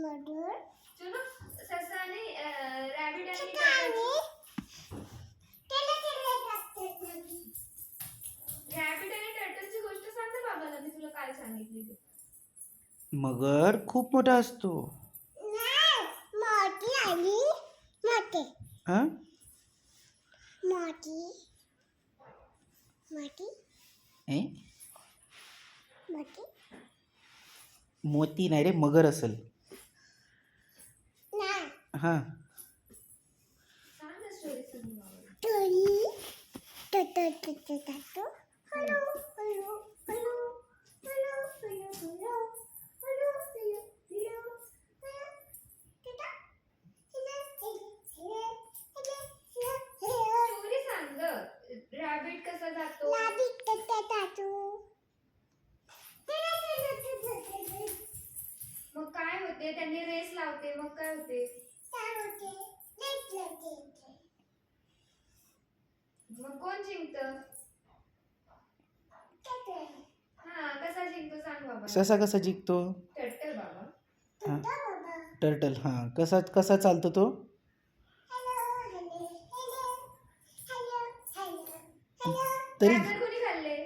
मधुर चलो ससा आणि रॅबिट आणि रॅबिट आणि टर्टलची गोष्ट सांग ना बाबाला, मी तुला काय सांगितली ते. मगर खूप मोठा असतो. मोठी आणि मोठे हा मोठी मोठी ए? मोठी मोती नाही रे, मगर असेल. नाही हा सांग ना स्टोरी सांग बाबाला. टोळी टटटटटटटो hello hello hello hello hello hello hello hello hello story सांग ग. रॅबिट कसा जातो. मग काय होते, त्यांनी रेस लावते, मग काय होते. मग कोण जिंकत. हा कसा जिंकतो सांग बाबा. ससा कसा जिंकतो. टर्टल बाबा. हा टर्टल. हा कसा कसा चालतो तो. तरी गाजर कोणी खाल्ले.